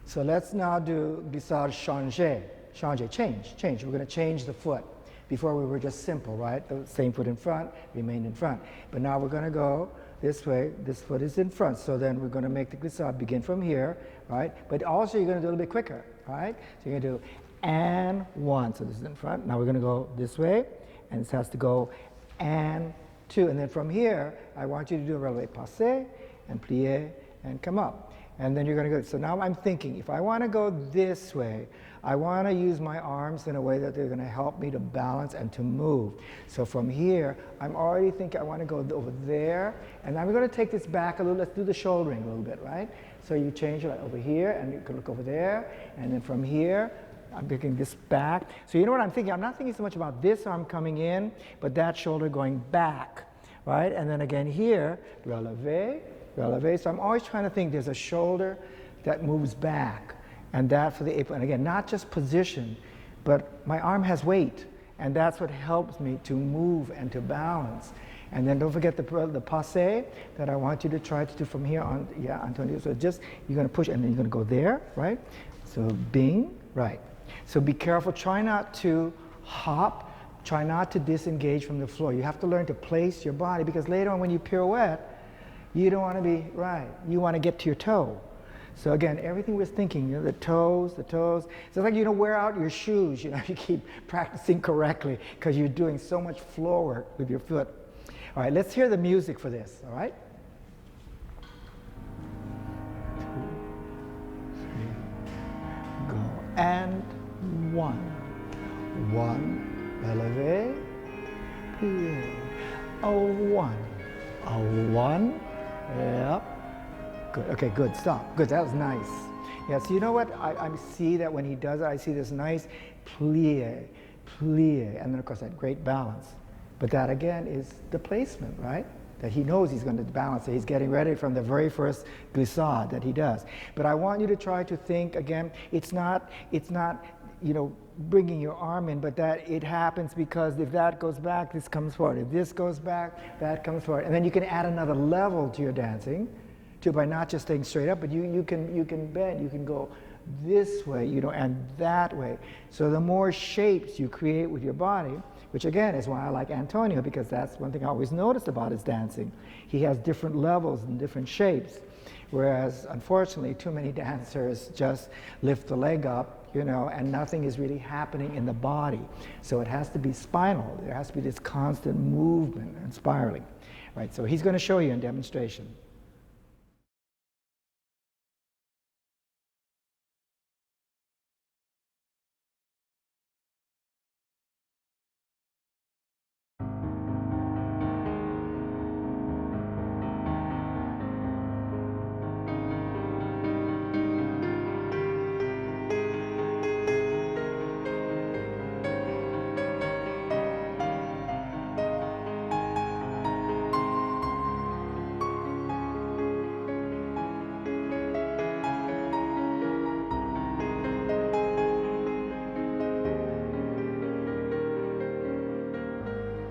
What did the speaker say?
So let's now do Glissade Changé. Changé, change. We're going to change the foot. Before we were just simple, right? The same foot in front, remained in front. But now we're going to go this way. This foot is in front. So then we're going to make the glissade begin from here, right? But also you're going to do a little bit quicker, right? So you're going to do and one. So this is in front. Now we're going to go this way. And this has to go and two. And then from here, I want you to do a releve passé and plié and come up. And then you're going to go. So now I'm thinking, if I want to go this way, I want to use my arms in a way that they're going to help me to balance and to move. So from here, I'm already thinking I want to go over there. And I'm going to take this back a little. Let's do the shouldering a little bit, right? So you change it like over here, and you can look over there. And then from here, I'm taking this back. So you know what I'm thinking? I'm not thinking so much about this arm coming in, but that shoulder going back, right? And then again here, releve, releve. So I'm always trying to think there's a shoulder that moves back. And that for the apron. And again, not just position, but my arm has weight. And that's what helps me to move and to balance. And then don't forget the passé that I want you to try to do from here on. Yeah, Antonio. So just, you're going to push and then you're going to go there, right? So bing, right. So be careful. Try not to hop. Try not to disengage from the floor. You have to learn to place your body because later on when you pirouette, you don't want to be, right. You want to get to your toe. So again, everything we're thinking, you know, the toes. So it's like you don't wear out your shoes, you know, you keep practicing correctly because you're doing so much floor work with your foot. All right, let's hear the music for this, all right? 2, 3, go. And 1, releve, plie. A 1, yep. Good. Okay, good. Stop. Good. That was nice. Yeah, so you know what? I see that when he does it, I see this nice plie, and then of course that great balance. But that again is the placement, right? That he knows he's going to balance it. He's getting ready from the very first glissade that he does. But I want you to try to think again. It's not, you know, bringing your arm in, but that it happens because if that goes back, this comes forward. If this goes back, that comes forward. And then you can add another level to your dancing. By not just staying straight up, but you can bend, you can go this way, you know, and that way. So the more shapes you create with your body, which again is why I like Antonio, because that's one thing I always noticed about his dancing. He has different levels and different shapes, whereas unfortunately too many dancers just lift the leg up, you know, and nothing is really happening in the body. So it has to be spinal. There has to be this constant movement and spiraling. Right, so he's going to show you in demonstration.